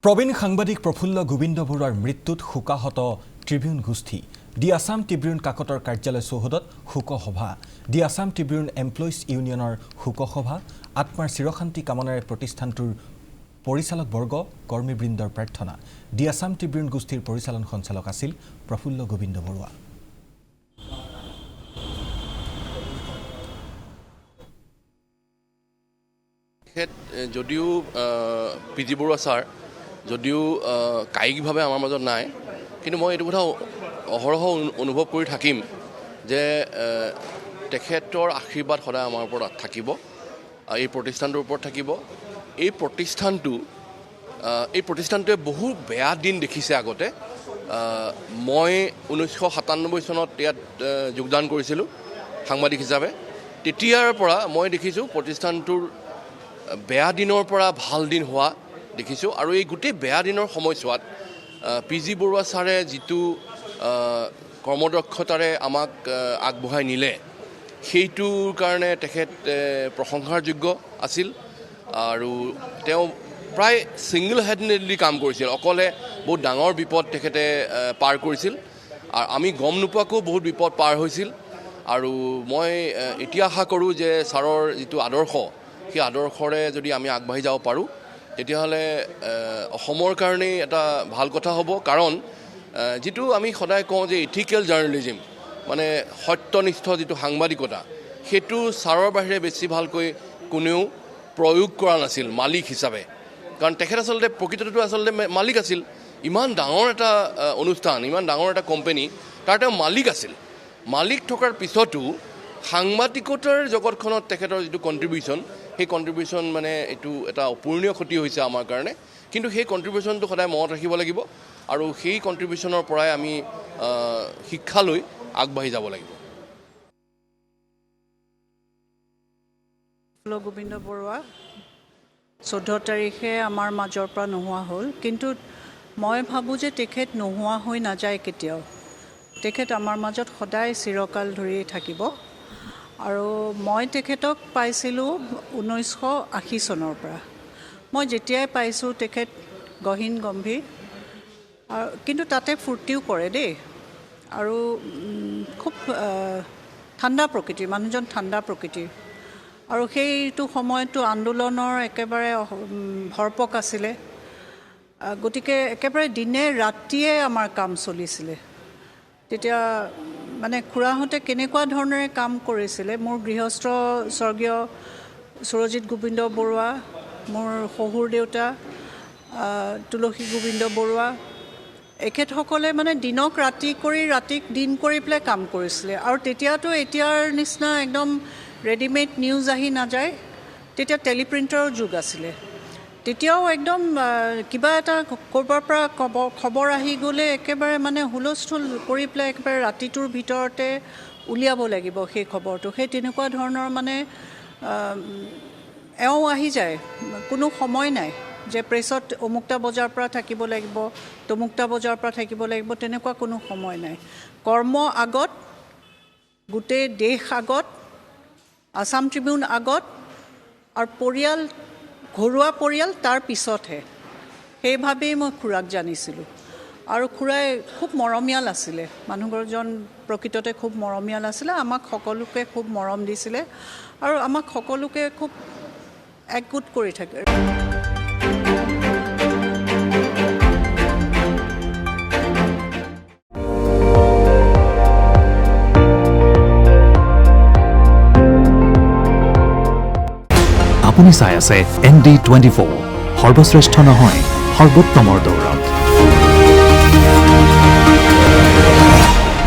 প্ৰবীণ সাংবাদিক প্ৰফুল্ল গোবিন্দ বৰুৱাৰ মৃত্যুত শোকাহত ট্ৰিবিউন গোষ্ঠী দি আছাম ট্ৰিবিউন কাকতৰ কাৰ্যালয় চৌহদত শোকসভা দি আছাম ট্ৰিবিউন এমপ্লয়িজ ইউনিয়নৰ শোকসভা আত্মাৰ চিৰশান্তি কামনাৰে প্ৰতিষ্ঠানটোৰ পৰিচালকবৰ্গ কৰ্মীবৃন্দৰ প্ৰাৰ্থনা দি আছাম ট্ৰিবিউন গোষ্ঠীৰ পৰিচালন সঞ্চালক আছিল প্ৰফুল্ল গোবিন্দ বৰুৱা যদিও পিজি বৰুৱা ছাৰ যদিও কায়িকভাৱে আমাৰ মাজত নাই কিন্তু মই এইটো কথা অহৰহ অনুভৱ কৰি থাকিম যে তেখেতৰ আশীৰ্বাদ সদায় আমাৰ ওপৰত থাকিব এই প্ৰতিষ্ঠানটোৰ ওপৰত থাকিব এই প্ৰতিষ্ঠানটোৱে বহু বেয়া দিন দেখিছে আগতে মই 1997 চনত ইয়াত যোগদান কৰিছিলোঁ সাংবাদিক হিচাপে তেতিয়াৰ পৰা মই দেখিছোঁ প্ৰতিষ্ঠানটোৰ বেয়া দিনৰ পৰা ভাল দিন হোৱা দেখিছোঁ আৰু এই গোটেই বেয়া দিনৰ সময়ছোৱাত পিজি বৰুৱা ছাৰে যিটো কৰ্মদক্ষতাৰে আমাক আগবঢ়াই নিলে সেইটোৰ কাৰণে তেখেত প্ৰশংসাৰ যোগ্য আছিল আৰু তেওঁ প্ৰায় ছিংগল হেণ্ডেডলি কাম কৰিছিল অকলে বহুত ডাঙৰ বিপদ তেখেতে পাৰ কৰিছিল আৰু আমি গম নোপোৱাকৈও বহুত বিপদ পাৰ হৈছিল আৰু মই এতিয়া আশা কৰোঁ যে ছাৰৰ যিটো আদৰ্শ সেই আদৰ্শৰে যদি আমি আগবাঢ়ি যাব পাৰোঁ তেতিয়াহ'লে অসমৰ কাৰণেই এটা ভাল কথা হ'ব কাৰণ যিটো আমি সদায় কওঁ যে ইথিকেল জাৰ্নেলিজিম মানে সত্যনিষ্ঠ যিটো সাংবাদিকতা সেইটো ছাৰৰ বাহিৰে বেছি ভালকৈ কোনেও প্ৰয়োগ কৰা নাছিল মালিক হিচাপে কাৰণ তেখেত আচলতে প্ৰকৃততে আচলতে মালিক আছিল ইমান ডাঙৰ এটা অনুষ্ঠান ইমান ডাঙৰ এটা কোম্পানী তাৰ তেওঁ মালিক আছিল মালিক থকাৰ পিছতো সাংবাদিকতাৰ জগতখনত তেখেতৰ যিটো কণ্ট্ৰিবিউশ্যন সেই কণ্ট্ৰিবিউশ্যন মানে এইটো এটা অপূৰণীয় ক্ষতি হৈছে আমাৰ কাৰণে কিন্তু সেই কণ্ট্ৰিবিউশ্যনটো সদায় মনত ৰাখিব লাগিব আৰু সেই কণ্ট্ৰিবিউশ্যনৰ পৰাই আমি শিক্ষা লৈ আগবাঢ়ি যাব লাগিব গোবিন্দ বৰুৱা 14 তাৰিখে আমাৰ মাজৰ পৰা নোহোৱা হ'ল কিন্তু মই ভাবোঁ যে তেখেত নোহোৱা হৈ নাযায় কেতিয়াও তেখেত আমাৰ মাজত সদায় চিৰকাল ধৰি থাকিব আৰু মই তেখেতক পাইছিলোঁ 1980 চনৰ পৰা মই যেতিয়াই পাইছোঁ তেখেত গহীন গম্ভীৰ আৰু কিন্তু তাতে ফূৰ্তিও কৰে দেই আৰু খুব ঠাণ্ডা প্ৰকৃতিৰ মানুহজন ঠাণ্ডা প্ৰকৃতিৰ আৰু সেইটো সময়তো আন্দোলনৰ একেবাৰে ভৰপক আছিলে গতিকে একেবাৰে দিনে ৰাতিয়ে আমাৰ কাম চলিছিলে তেতিয়া মানে খুৰাহঁতে কেনেকুৱা ধৰণেৰে কাম কৰিছিলে মোৰ গৃহস্থ স্বৰ্গীয় সুৰজিত গোবিন্দ বৰুৱা মোৰ শহুৰ দেউতা তুলসী গোবিন্দ বৰুৱা এখেতসকলে মানে দিনক ৰাতি কৰি ৰাতিক দিন কৰি পেলাই কাম কৰিছিলে আৰু তেতিয়াতো এতিয়াৰ নিচিনা একদম ৰেডিমেড নিউজ আহি নাযায় তেতিয়া টেলিপ্ৰিণ্টাৰৰ যুগ আছিলে তেতিয়াও একদম কিবা এটা ক'ৰবাৰ পৰা খবৰ আহি গ'লে একেবাৰে মানে হুলস্থুল কৰি পেলাই একেবাৰে ৰাতিটোৰ ভিতৰতে উলিয়াব লাগিব সেই খবৰটো সেই তেনেকুৱা ধৰণৰ মানে এওঁ আহি যায় কোনো সময় নাই যে প্ৰেছত অমুকটা বজাৰ পৰা থাকিব লাগিব তমুকটা বজাৰ পৰা থাকিব লাগিব তেনেকুৱা কোনো সময় নাই কৰ্ম আগত গোটেই দেশ আগত আছাম ট্ৰিবিউন আগত আৰু পৰিয়াল ঘৰুৱা পৰিয়াল তাৰ পিছতহে সেইভাৱেই মই খুৰাক জানিছিলোঁ আৰু খুৰাই খুব মৰমীয়াল আছিলে মানুহজন প্ৰকৃততে খুব মৰমীয়াল আছিলে আমাক সকলোকে খুব মৰম দিছিলে আৰু আমাক সকলোকে খুব একগোট কৰি থাকে আপুনি চাই আছে ND24 সৰ্বশ্ৰেষ্ঠ নহয় সৰ্বোত্তমৰ দৌৰত